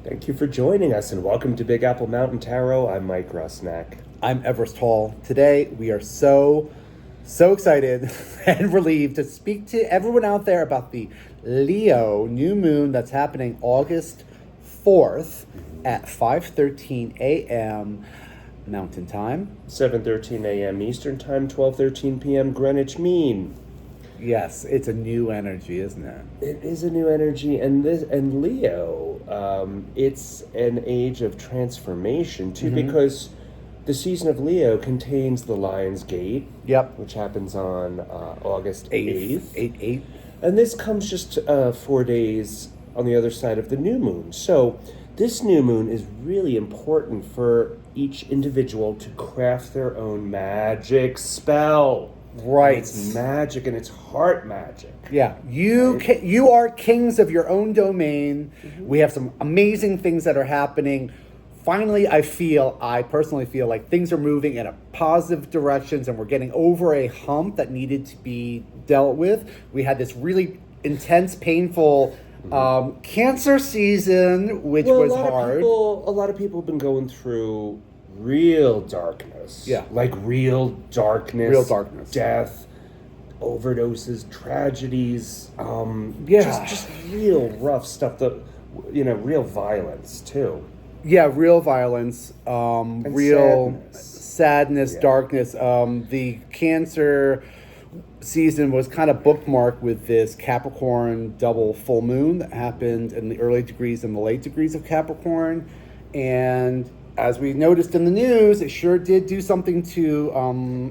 Thank you for joining us and welcome to Big Apple Mountain Tarot. I'm Mike Rusnak. I'm Everest Hall. Today we are so excited and relieved to speak to everyone out there about the Leo new moon that's happening August 4th at 5:13 a.m. Mountain Time. 7:13 a.m. Eastern Time, 12:13 p.m. Greenwich Mean. Yes, it's a new energy, isn't it? It is a new energy, and Leo, it's an age of transformation too, because the season of Leo contains the Lion's Gate. Yep. Which happens on August 8th. 8/8. And this comes just 4 days on the other side of the new moon. So this new moon is really important for each individual to craft their own magic spell. Right. And it's magic, and it's heart magic. Yeah, you are kings of your own domain. We have some amazing things that are happening. Finally, I personally feel like things are moving in a positive directions, and we're getting over a hump that needed to be dealt with. We had this really intense, painful Cancer season, which was hard. A lot of people have been going through real darkness. Yeah. Like real darkness. Real darkness. Death, overdoses, tragedies. Yeah. Just real rough stuff. Real violence too. Yeah, real violence, real sadness, Yeah. darkness. The Cancer season was kind of bookmarked with this Capricorn double full moon that happened in the early degrees and the late degrees of Capricorn. And as we noticed in the news, it sure did do something to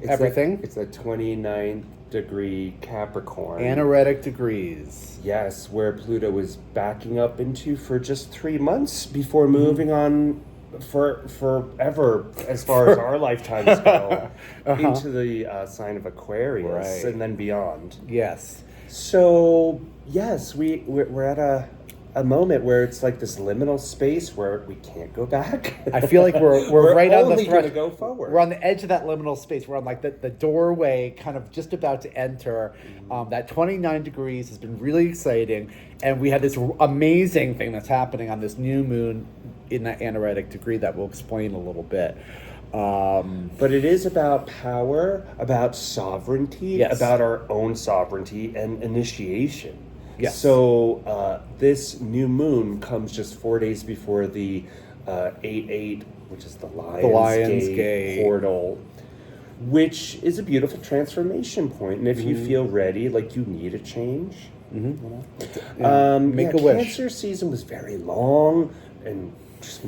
everything. It's a 29th degree Capricorn. Anaretic degrees. Yes, where Pluto was backing up into for just 3 months before moving on forever, as far as our lifetimes go, into the sign of Aquarius, and then beyond. Yes. So, yes, we're at a moment where it's like this liminal space where we can't go back. I feel like we're right on the only going to go forward. We're on the edge of that liminal space. We're on like the doorway, kind of just about to enter. That 29 degrees has been really exciting, and we had this amazing thing that's happening on this new moon in that anaretic degree that we'll explain a little bit. But it is about power, about sovereignty, Yes. about our own sovereignty and initiation. Yes. So this new moon comes just 4 days before the 8/8, which is the Lion's Gate portal, which is a beautiful transformation point. And if you feel ready, like you need a change, Make a wish. Cancer season was very long and just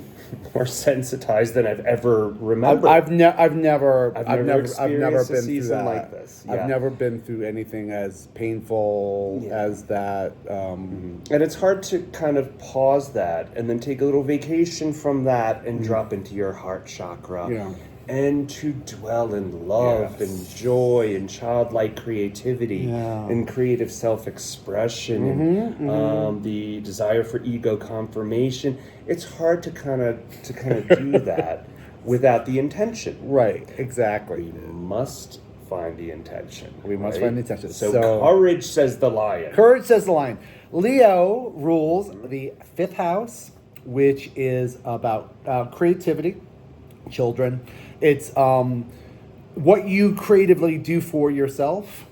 more sensitized than I've ever remembered. I've never experienced been a through season that. like this. Yeah. I've never been through anything as painful as that. And it's hard to kind of pause that and then take a little vacation from that and drop into your heart chakra. Yeah. And to dwell in love and joy and childlike creativity and creative self-expression and the desire for ego confirmation. It's hard to kind of do that without the intention. Right, exactly. We must find the intention. We must find the intention. So courage, says the lion. Courage, says the lion. Leo rules the 5th house, which is about creativity, children. It's what you creatively do for yourself.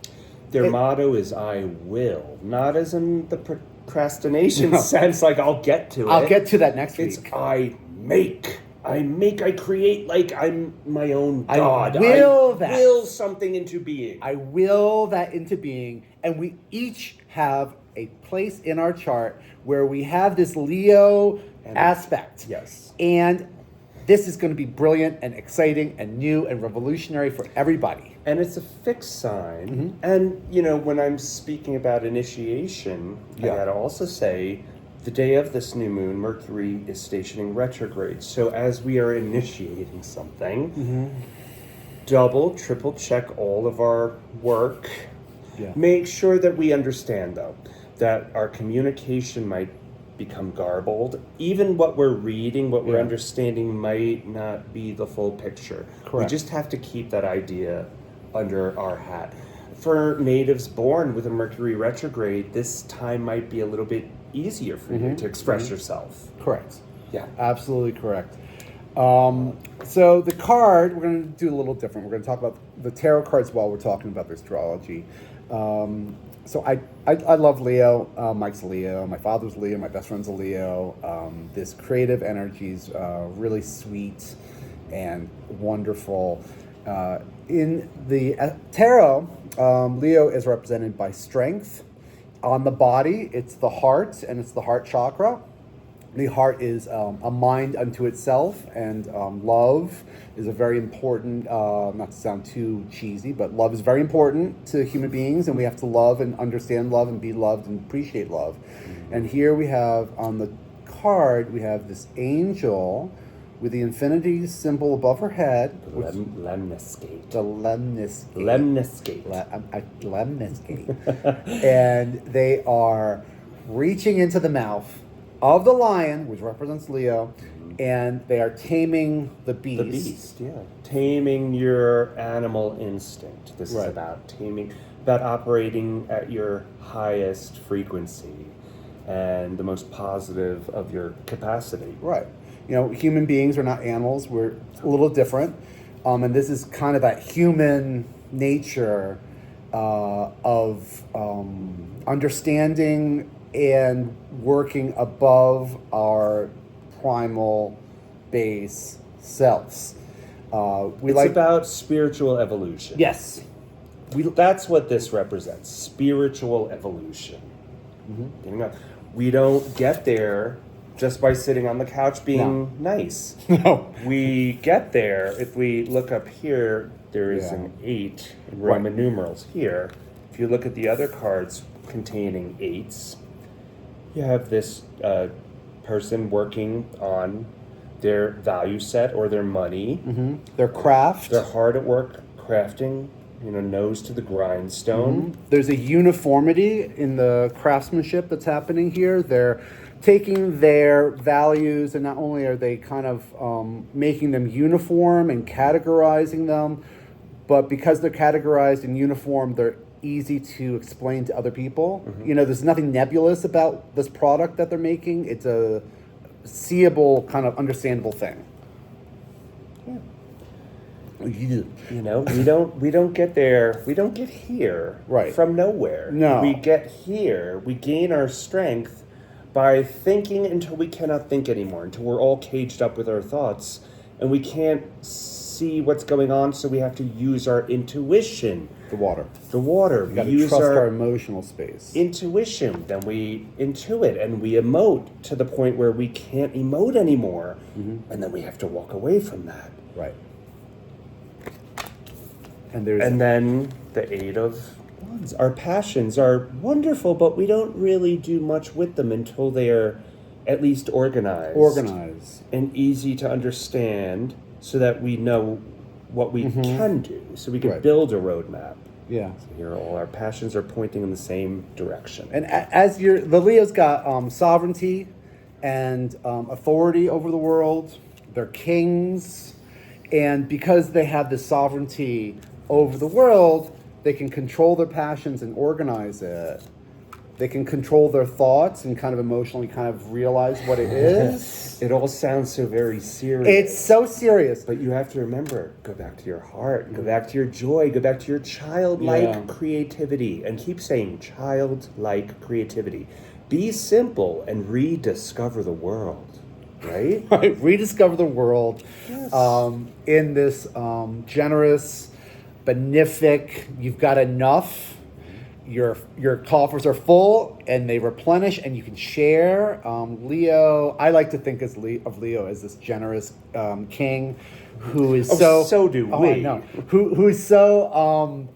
Their motto is "I will," not as in the procrastination sense, like I'll get to it. I'll get to that next It's week. I create, like I'm my own god. I will something into being. I will that into being. And we each have a place in our chart where we have this Leo aspect. Yes. And this is going to be brilliant and exciting and new and revolutionary for everybody. And it's a fixed sign. And, when I'm speaking about initiation, I gotta also say, the day of this new moon, Mercury is stationing retrograde. So as we are initiating something, double, triple check all of our work. Yeah. Make sure that we understand, though, that our communication might become garbled. Even what we're reading, what we're understanding might not be the full picture. Correct. We just have to keep that idea under our hat. For natives born with a Mercury retrograde, this time might be a little bit easier for you to express yourself. Correct. Yeah. Absolutely correct. So the card, we're going to do a little different. We're going to talk about the tarot cards while we're talking about the astrology. So I love Leo. Mike's a Leo. My father's a Leo. My best friend's a Leo. This creative energy is really sweet and wonderful. In the tarot, Leo is represented by strength. On the body, it's the heart, and it's the heart chakra. The heart is a mind unto itself, and love is a very important, not to sound too cheesy, but love is very important to human beings, and we have to love and understand love and be loved and appreciate love. And here we have, on the card, we have this angel with the infinity symbol above her head. Lemniscate. The lemniscate. Lemniscate. Lemniscate. And they are reaching into the mouth of the lion, which represents Leo, and they are taming the beast. The beast, yeah. Taming your animal instinct. This is about taming, about operating at your highest frequency and the most positive of your capacity. Right. You know, human beings are not animals. We're a little different. And this is kind of that human nature of understanding and working above our primal base selves. It's about spiritual evolution. Yes. That's what this represents, spiritual evolution. We don't get there just by sitting on the couch being nice. No. We get there, if we look up here, there is an 8 in Roman numerals here. If you look at the other cards containing 8s, you have this person working on their value set or their money. Their craft. They're hard at work crafting, nose to the grindstone. There's a uniformity in the craftsmanship that's happening here. They're taking their values, and not only are they kind of making them uniform and categorizing them, but because they're categorized and uniform, they're easy to explain to other people. There's nothing nebulous about this product that they're making. It's a seeable, kind of understandable thing. We don't get there. We don't get here from nowhere. No. We get here. We gain our strength by thinking until we cannot think anymore, until we're all caged up with our thoughts, and we can't see what's going on, so we have to use our intuition. The water. We gotta use trust our emotional space. Intuition. Then we intuit, and we emote to the point where we can't emote anymore, and then we have to walk away from that. Right. And then the 8 of Wands. Our passions are wonderful, but we don't really do much with them until they are at least organized. And easy to understand, so that we know what we can do, so we can build a roadmap. Yeah. So here, all our passions are pointing in the same direction. And as the Leo's got sovereignty and authority over the world. They're kings, and because they have this sovereignty over the world, they can control their passions and organize it. They can control their thoughts and kind of emotionally kind of realize what it is. It all sounds so very serious. It's so serious. But you have to remember, go back to your heart, go back to your joy, go back to your childlike creativity. And keep saying childlike creativity. Be simple and rediscover the world, right? Right, rediscover the world in this generous, benefic, you've got enough. Your coffers are full and they replenish, and you can share. Leo, I like to think of Leo as this generous king who is so do we. I know. Who is so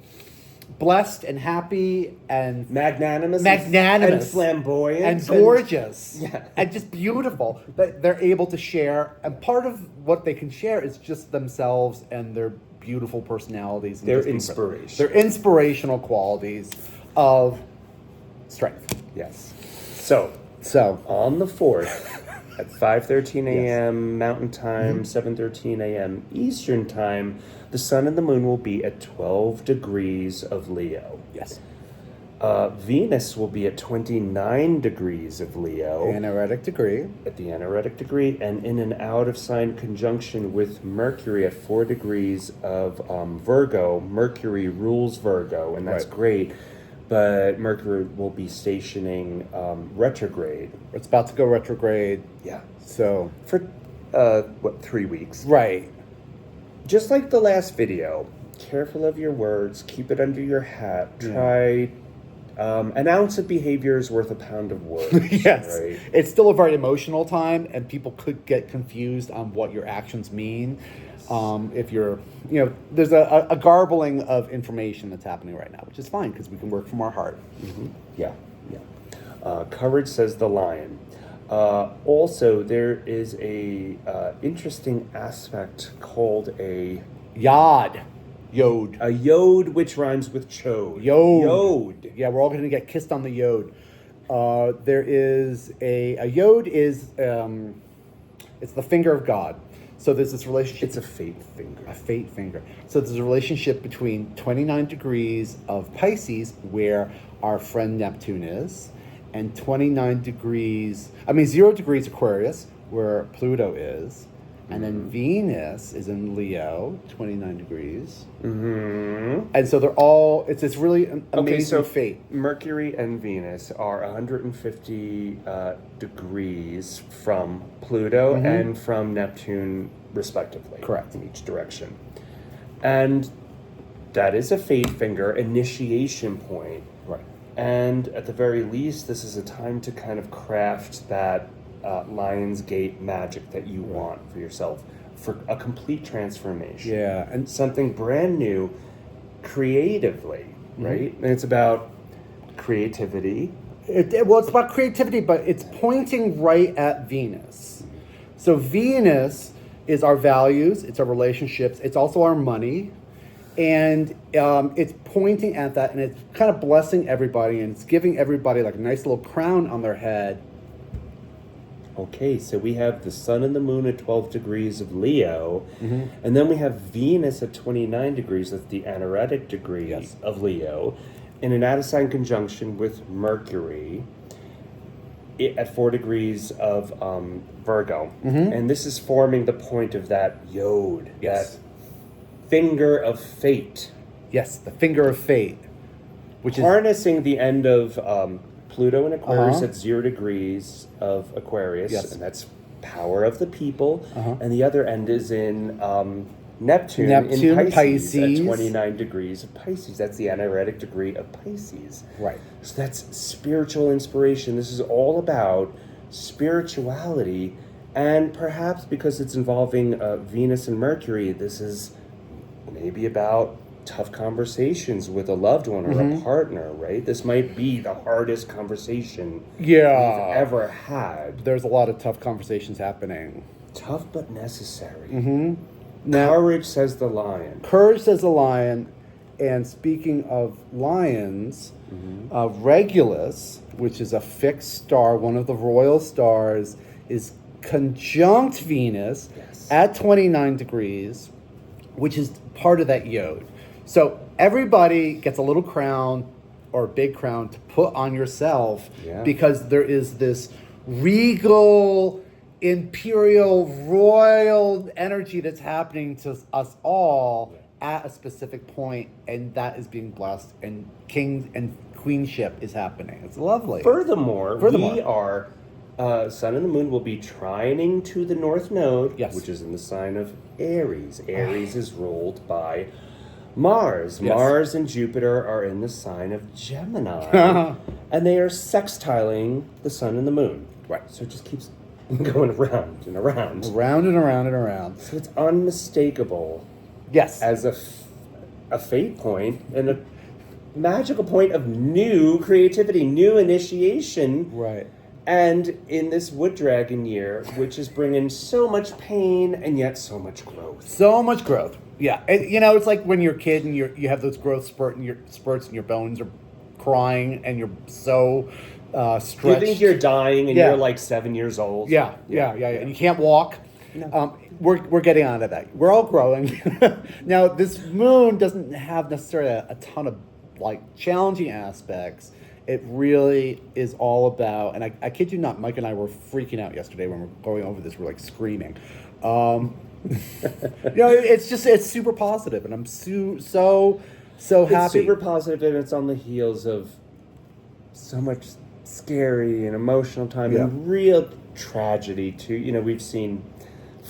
blessed and happy and magnanimous and flamboyant and gorgeous and and just beautiful. That they're able to share, and part of what they can share is just themselves and their beautiful personalities. And their inspiration. Their inspirational qualities of strength. Yes. So on the 4th at 5:13 a.m. Mountain Time, 7:13 a.m. Eastern Time, the Sun and the Moon will be at 12 degrees of Leo. Yes. Venus will be at 29 degrees of Leo. Anaretic degree. At the anaretic degree, and in an out of sign conjunction with Mercury at 4 degrees of Virgo. Mercury rules Virgo, and that's great. But Mercury will be stationing retrograde. It's about to go retrograde. Yeah. So for 3 weeks. Right. Just like the last video, careful of your words. Keep it under your hat. Try. An ounce of behavior is worth a pound of words. Yes. Right? It's still a very emotional time, and people could get confused on what your actions mean. If you're, there's a garbling of information that's happening right now, which is fine because we can work from our heart. Mm-hmm. Yeah. Courage, says the lion. Also, there is a interesting aspect called a Yod. A yod, which rhymes with chode. Yod. Yeah, we're all going to get kissed on the yod. There is a yod is it's the finger of God. So there's this relationship. It's a fate finger. A fate finger. So there's a relationship between 29 degrees of Pisces, where our friend Neptune is, and 0 degrees Aquarius, where Pluto is. And then Venus is in Leo, 29 degrees. Mm-hmm. And so they're all, it's this really amazing fate. Mercury and Venus are 150 degrees from Pluto and from Neptune, respectively. Correct. In each direction. And that is a fate finger, initiation point. Right. And at the very least, this is a time to kind of craft that Lionsgate magic that you want for yourself, for a complete transformation. Yeah, and something brand new, creatively, right? And it's about creativity. It's about creativity, but it's pointing right at Venus. So Venus is our values, it's our relationships, it's also our money, and it's pointing at that, and it's kind of blessing everybody, and it's giving everybody like a nice little crown on their head. Okay, so we have the sun and the moon at 12 degrees of Leo, and then we have Venus at 29 degrees, that's the anaretic degree of Leo, in an out-of-sign conjunction with Mercury at 4 degrees of Virgo. And this is forming the point of that yod, that finger of fate. Yes, the finger of fate. Which harnessing the end of Pluto in Aquarius at 0 degrees of Aquarius, and that's power of the people. And the other end is in Neptune in Pisces at 29 degrees of Pisces. That's the anaretic degree of Pisces. Right. So that's spiritual inspiration. This is all about spirituality, and perhaps because it's involving Venus and Mercury, this is maybe about tough conversations with a loved one or a partner, right? This might be the hardest conversation we've ever had. There's a lot of tough conversations happening. Tough but necessary. Now, courage, says the lion. Courage, says the lion. And speaking of lions, Regulus, which is a fixed star, one of the royal stars, is conjunct Venus at 29 degrees, which is part of that yod. So everybody gets a little crown or a big crown to put on yourself because there is this regal, imperial, royal energy that's happening to us all at a specific point, and that is being blessed, and king and queenship is happening. It's lovely. Furthermore, we are, sun and the moon will be trining to the north node, which is in the sign of Aries. Aries is ruled by Mars. Mars and Jupiter are in the sign of Gemini, and they are sextiling the sun and the moon. Right. So it just keeps going around and around. Around and around and around. So it's unmistakable. Yes. As a fate point and a magical point of new creativity, new initiation. Right. And in this wood dragon year, which is bringing so much pain and yet so much growth. So much growth. Yeah, and, it's like when you're a kid and you have those growth spurts and your bones are crying and you're so stretched. You think you're dying and you're like 7 years old. Yeah. And you can't walk. No. We're getting onto that. We're all growing. Now, this moon doesn't have necessarily a ton of like challenging aspects. It really is all about, and I kid you not, Mike and I were freaking out yesterday when we were going over this. We're like screaming. It's super positive, and I'm so happy. It's super positive, and it's on the heels of so much scary and emotional time and real tragedy too. We've seen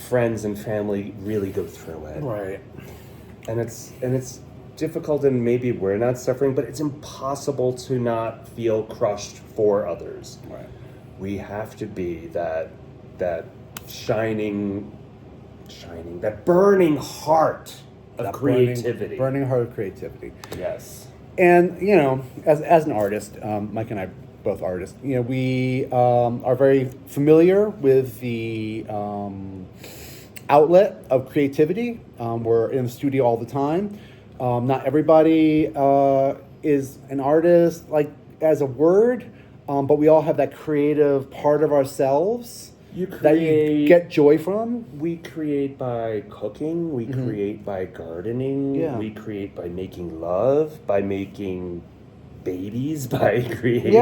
friends and family really go through it, Right. and it's difficult, and maybe we're not suffering, but it's impossible to not feel crushed for others. Right. We have to be that shining, that burning heart of creativity. Burning heart of creativity. Yes. And, as an artist, Mike and I, both artists, we are very familiar with the outlet of creativity. We're in the studio all the time. Not everybody is an artist, like, as a word, but we all have that creative part of ourselves that you get joy from. We create by cooking. We create by gardening. Yeah. We create by making love, by making babies, by creating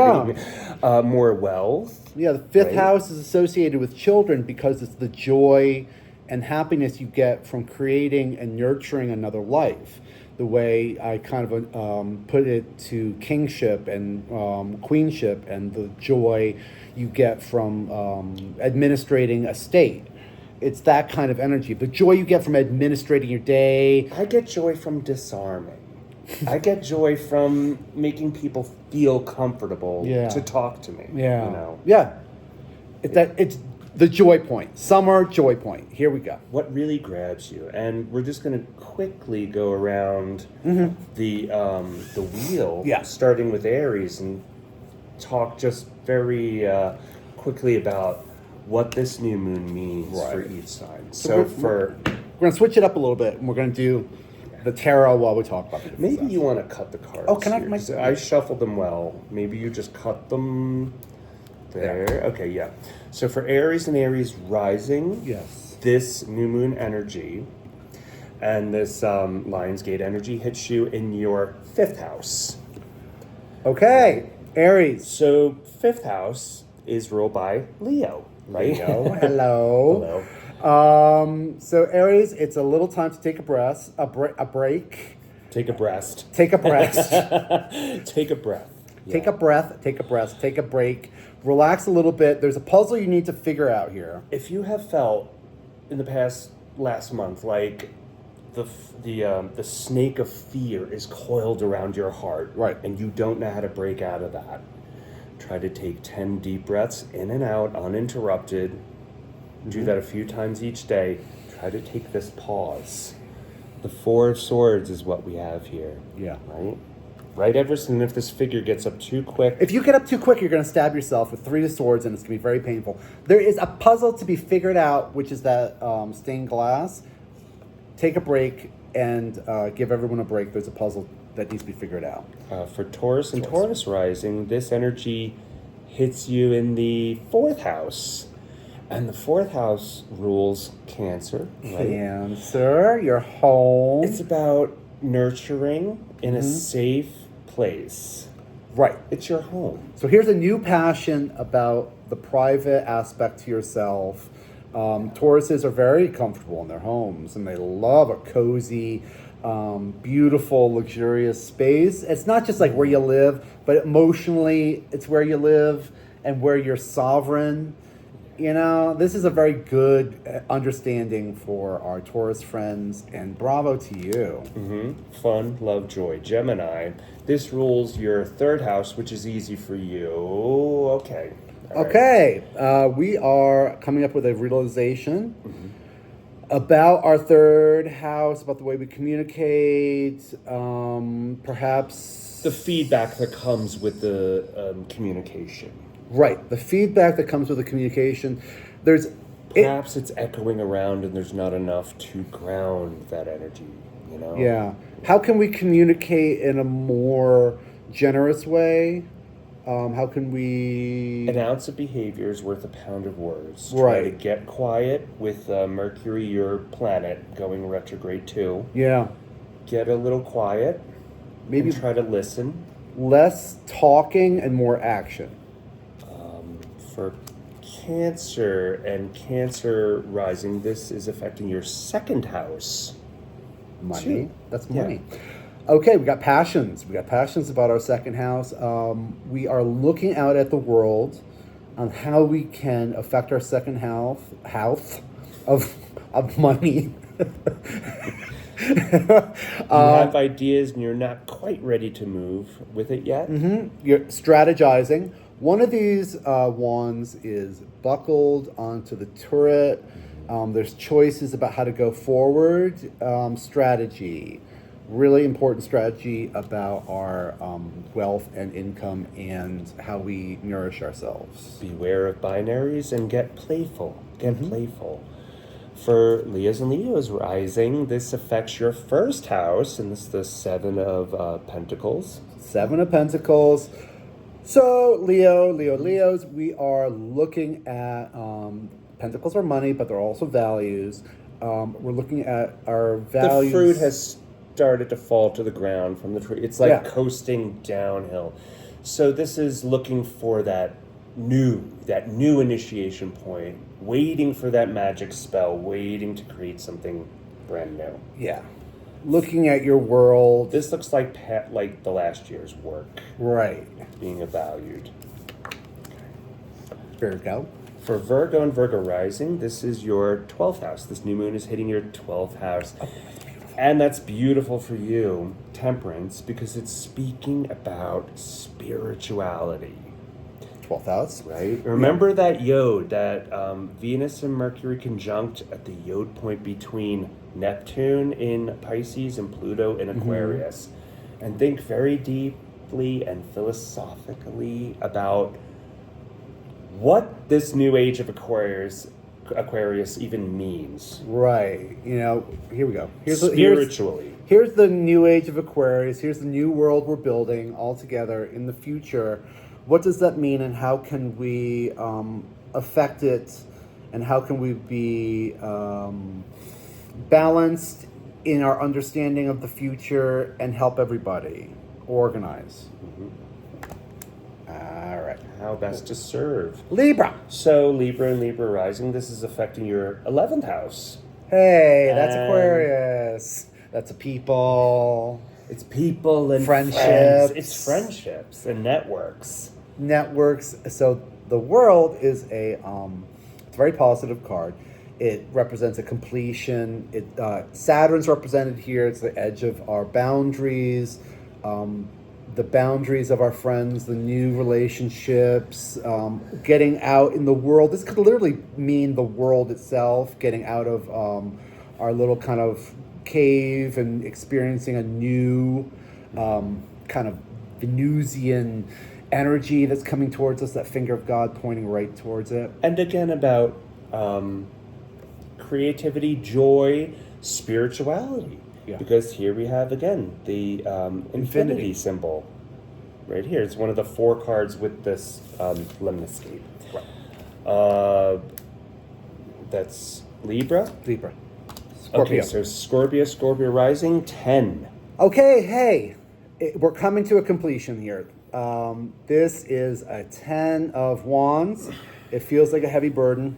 more wealth. Yeah, the fifth house is associated with children because it's the joy and happiness you get from creating and nurturing another life. The way I kind of put it to kingship and queenship, and the joy you get from administrating a state. It's that kind of energy. The joy you get from administrating your day. I get joy from disarming. I get joy from making people feel comfortable to talk to me. Yeah. Yeah. It's the joy point. Summer joy point. Here we go. What really grabs you? And we're just going to quickly go around the wheel, starting with Aries, and talk just very quickly about what this new moon means for each sign. So we're going to switch it up a little bit, and we're going to do the tarot while we talk about it. Maybe you want to cut the cards. Oh, can I shuffled them well. Maybe you just cut them there. Yeah. Okay, yeah. So for Aries and Aries rising, this new moon energy and this Lionsgate energy hits you in your fifth house. Okay, Aries. So fifth house is ruled by Leo, right? Leo. Hello. So Aries, it's a little time to take a breath, a break. Take a breast. Take a breath. Take a breath. Yeah. Take a breath. Take a breath. Take a break. Relax a little bit. There's a puzzle you need to figure out here. If you have felt in the last month like the snake of fear is coiled around your heart, and you don't know how to break out of that, try to take 10 deep breaths in and out uninterrupted. Do that a few times each day. Try to take this pause. The Four of Swords is what we have here. Yeah. Right, Everson? If this figure gets up too quick... If you get up too quick, you're going to stab yourself with Three of Swords, and it's going to be very painful. There is a puzzle to be figured out, which is that stained glass. Take a break and give everyone a break. There's a puzzle that needs to be figured out. For Taurus and Taurus rising, this energy hits you in the fourth house. And the fourth house rules Cancer, right? Cancer, your home. It's about nurturing in a safe place. Right. It's your home. So here's a new passion about the private aspect to yourself. Tauruses are very comfortable in their homes, and they love a cozy, beautiful, luxurious space. It's not just like where you live, but emotionally, it's where you live and where you're sovereign. This is a very good understanding for our Taurus friends, and bravo to you. Fun, love, joy. Gemini, this rules your third house, which is easy for you. Okay. Okay. We are coming up with a realization about our third house, about the way we communicate, perhaps... The feedback that comes with the communication. Right, the feedback that comes with the communication. Perhaps it's echoing around and there's not enough to ground that energy, Yeah. How can we communicate in a more generous way? How can we... An ounce of behavior is worth a pound of words. Try to get quiet with Mercury, your planet, going retrograde too. Yeah. Get a little quiet. Maybe and try to listen. less talking and more action. For Cancer and Cancer rising, this is affecting your second house. Money. Two. That's Yeah. money. Okay, we got passions. We got passions about our second house. We are looking out at the world on how we can affect our second house of money. You have ideas and you're not quite ready to move with it yet. You're strategizing. One of these wands is buckled onto the turret. There's choices about how to go forward. Strategy. Really important strategy about our wealth and income and how we nourish ourselves. Beware of binaries and get playful. Get playful. For Leos and Leos rising, this affects your first house, and this is the Seven of Pentacles. Seven of Pentacles. So, Leos, we are looking at Pentacles are money, but they're also values. We're looking at our values. The fruit has started to fall to the ground from the tree. It's like Yeah. coasting downhill. So this is looking for that new initiation point, waiting for that magic spell, waiting to create something brand new. Yeah. Looking at your world. This looks like the last year's work Right. being valued. Virgo. For Virgo and Virgo rising, this is your 12th house. This new moon is hitting your 12th house. And that's beautiful for you, Temperance, because it's speaking about spirituality. 12th house. Right? Remember that yod, that Venus and Mercury conjunct at the yod point between Neptune in Pisces and Pluto in Aquarius. And think very deeply and philosophically about what this new age of Aquarius even means. Right. Here we go. Spiritually. Here's the new age of Aquarius. Here's the new world we're building all together in the future. What does that mean, and how can we affect it, and how can we be balanced in our understanding of the future and help everybody organize? All right. How best to serve. Libra. So Libra and Libra rising, this is affecting your 11th house. Hey, that's And- Aquarius. That's a people. It's people and Friendships. friends. It's friendships and networks. Networks. So the world is it's a very positive card. It represents a completion. Saturn's represented here. It's the edge of our boundaries, the boundaries of our friends, the new relationships, getting out in the world. This could literally mean the world itself, getting out of our little kind of cave and experiencing a new kind of Venusian energy that's coming towards us, that finger of God pointing right towards it. And again, about creativity, joy, spirituality. Yeah. Because here we have, again, the infinity symbol. Right here. It's one of the 4 cards with this lemniscate. Right. That's Libra. Libra. Scorpio. Okay, so Scorpio rising, 10. Okay, hey, we're coming to a completion here. This is a 10 of wands. It feels like a heavy burden,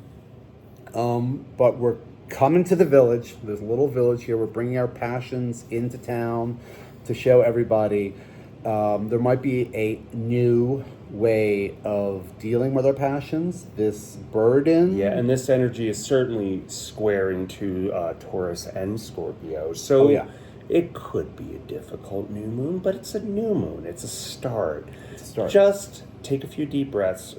but we're coming to the village. There's a little village here. We're bringing our passions into town to show everybody. There might be a new way of dealing with our passions, this burden. Yeah, and this energy is certainly squaring to Taurus and Scorpio. So it could be a difficult new moon, but it's a new moon. It's a start. Just take a few deep breaths,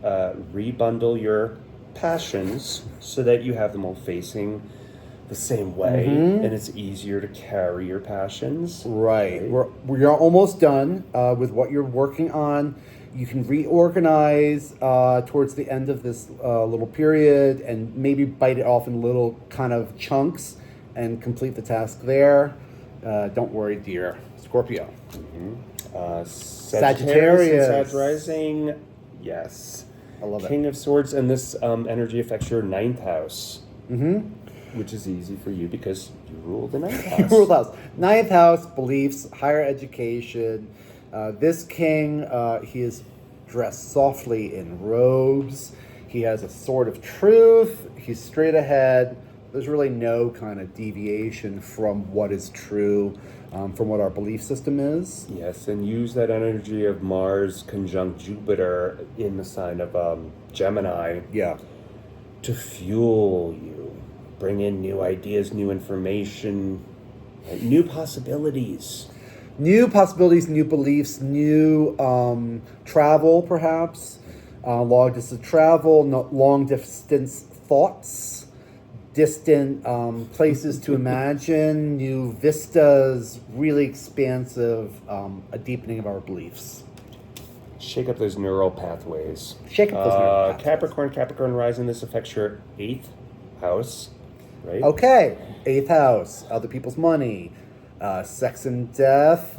rebundle your passions so that you have them all facing the same way, and it's easier to carry your passions. Right. We're almost done with what you're working on. You can reorganize towards the end of this little period and maybe bite it off in little kind of chunks and complete the task there. Don't worry, dear Scorpio. Sagittarius and Sag rising, yes. I love it. King of Swords, and this energy affects your 9th house. Which is easy for you because you rule the ninth You house. rule the house. Ninth house, beliefs, higher education. This king, he is dressed softly in robes. He has a sword of truth. He's straight ahead. There's really no kind of deviation from what is true, from what our belief system is. Yes, and use that energy of Mars conjunct Jupiter in the sign of Gemini Yeah. to fuel you, bring in new ideas, new information, new possibilities. New possibilities, new beliefs, new travel, perhaps. Long distance travel, long distance thoughts, distant places to imagine, new vistas, really expansive, a deepening of our beliefs. Shake up those neural pathways. Shake up those neural pathways. Capricorn rising. This affects your 8th house, right? Okay, 8th house, other people's money, sex and death.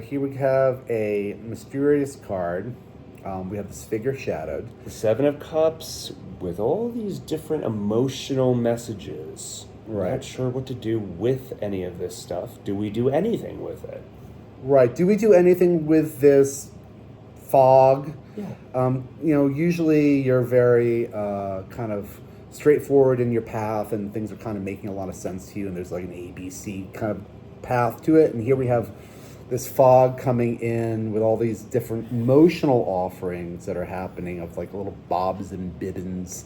Here we have a mysterious card. We have this figure shadowed. The 7 of Cups with all these different emotional messages. Right. Not sure what to do with any of this stuff. Do we do anything with it? Right. Do we do anything with this fog? Yeah. Usually you're very kind of straightforward in your path and things are kind of making a lot of sense to you and there's like an ABC kind of path to it. And here we have this fog coming in with all these different emotional offerings that are happening of like little bobs and bibbins.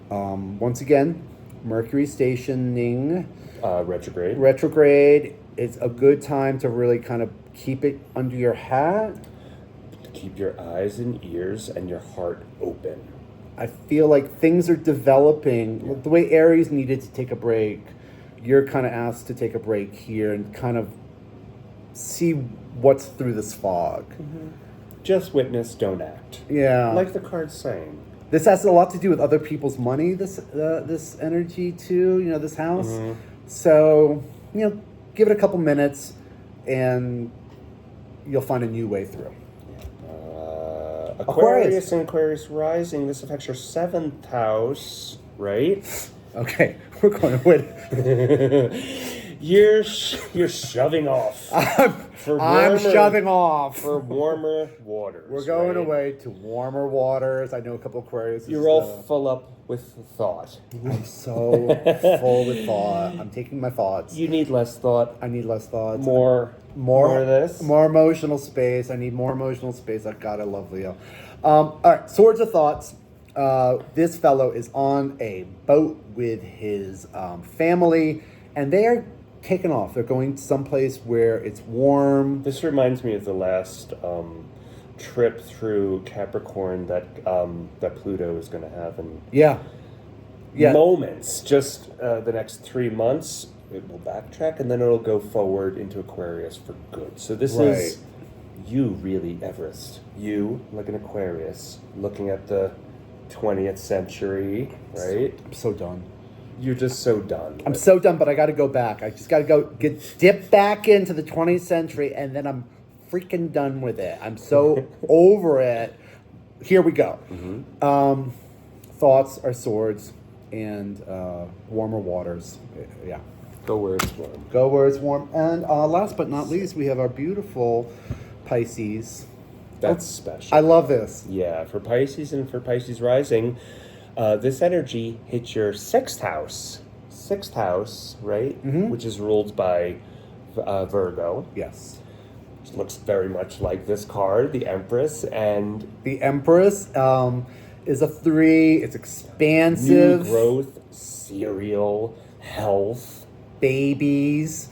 Once again, Mercury stationing. Retrograde. Retrograde. It's a good time to really kind of keep it under your hat. Keep your eyes and ears and your heart open. I feel like things are developing. Yeah. The way Aries needed to take a break, you're kind of asked to take a break here and kind of see what's through this fog. Mm-hmm. Just witness, don't act. Yeah. Like the card's saying. This has a lot to do with other people's money, this energy too, this house. Mm-hmm. So, give it a couple minutes and you'll find a new way through. Aquarius and Aquarius rising. This affects your 7th house, right? Okay, we're going with... You're shoving off. I'm shoving off. For warmer waters. We're going right? away to warmer waters. I know a couple Aquarius. You're all full up with thought. I'm so full with thought. I'm taking my thoughts. You need less thought. I need less thoughts. More of this. More emotional space. I need more emotional space. God, I love Leo. All right, Swords of Thoughts. This fellow is on a boat with his family, and they are taking off. They're going someplace where it's warm. This reminds me of the last trip through Capricorn that Pluto is going to have in moments. Just the next 3 months, it will backtrack, and then it'll go forward into Aquarius for good. So this is you, really, Everest. You, like an Aquarius, looking at the 20th century, right? I'm so done. You're just so done. I'm so done, but I got to go back. I just got to dip back into the 20th century, and then I'm freaking done with it. I'm so over it. Here we go. Mm-hmm. Thoughts are swords, and warmer waters. Yeah. Go where it's warm. Go where it's warm. And last but not least, we have our beautiful Pisces. That's special. I love this. Yeah, for Pisces and for Pisces rising, this energy hits your 6th house. 6th house, right? Mm-hmm. Which is ruled by Virgo. Yes. Which looks very much like this card, the Empress. And the Empress is a 3. It's expansive. New growth, cereal, health. Babies.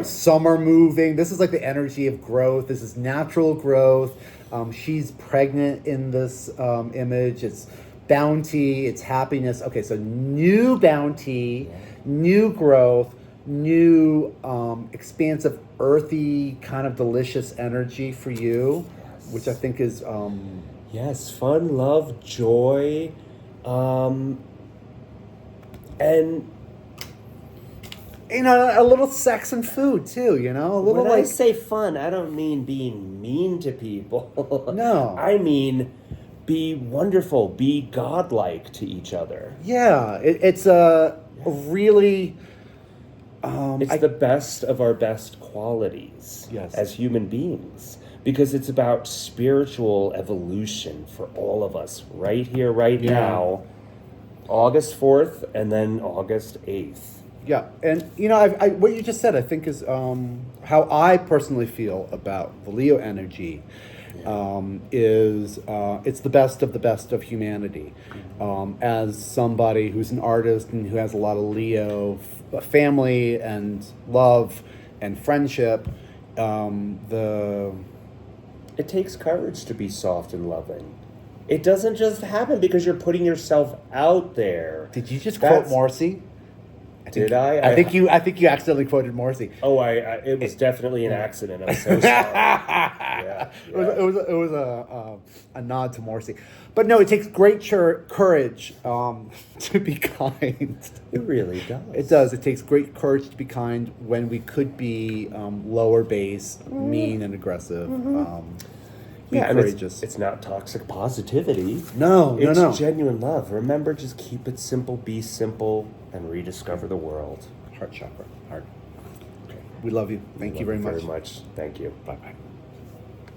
Summer moving. This is like the energy of growth. This is natural growth. She's pregnant in this image. It's bounty. It's happiness. Okay, so new bounty, new growth, new expansive, earthy, kind of delicious energy for you, which I think is... yes, fun, love, joy, and... a little sex and food too, a little when I say fun, I don't mean being mean to people. No. I mean be wonderful, be godlike to each other. Yeah, it's a really. It's the best of our best qualities Yes. as human beings, because it's about spiritual evolution for all of us right here, right now, August 4th and then August 8th. Yeah, and you know, what you just said, I think, is how I personally feel about the Leo energy. Is it's the best of humanity. As somebody who's an artist and who has a lot of Leo family and love and friendship, It takes courage to be soft and loving. It doesn't just happen because you're putting yourself out there. Did you just quote Morrissey? Did I? I think you accidentally quoted Morrissey. Oh, it was definitely an accident. I'm so sorry. Yeah. It was a nod to Morrissey, but no, it takes great courage to be kind. It really does. It does. It takes great courage to be kind when we could be lower base, mean and aggressive. Be courageous. It's not toxic positivity. No. It's genuine love. Remember, just keep it simple, be simple, and rediscover the world. Heart chakra. Heart. Okay. We love you. Thank you very much. Thank you. Bye-bye.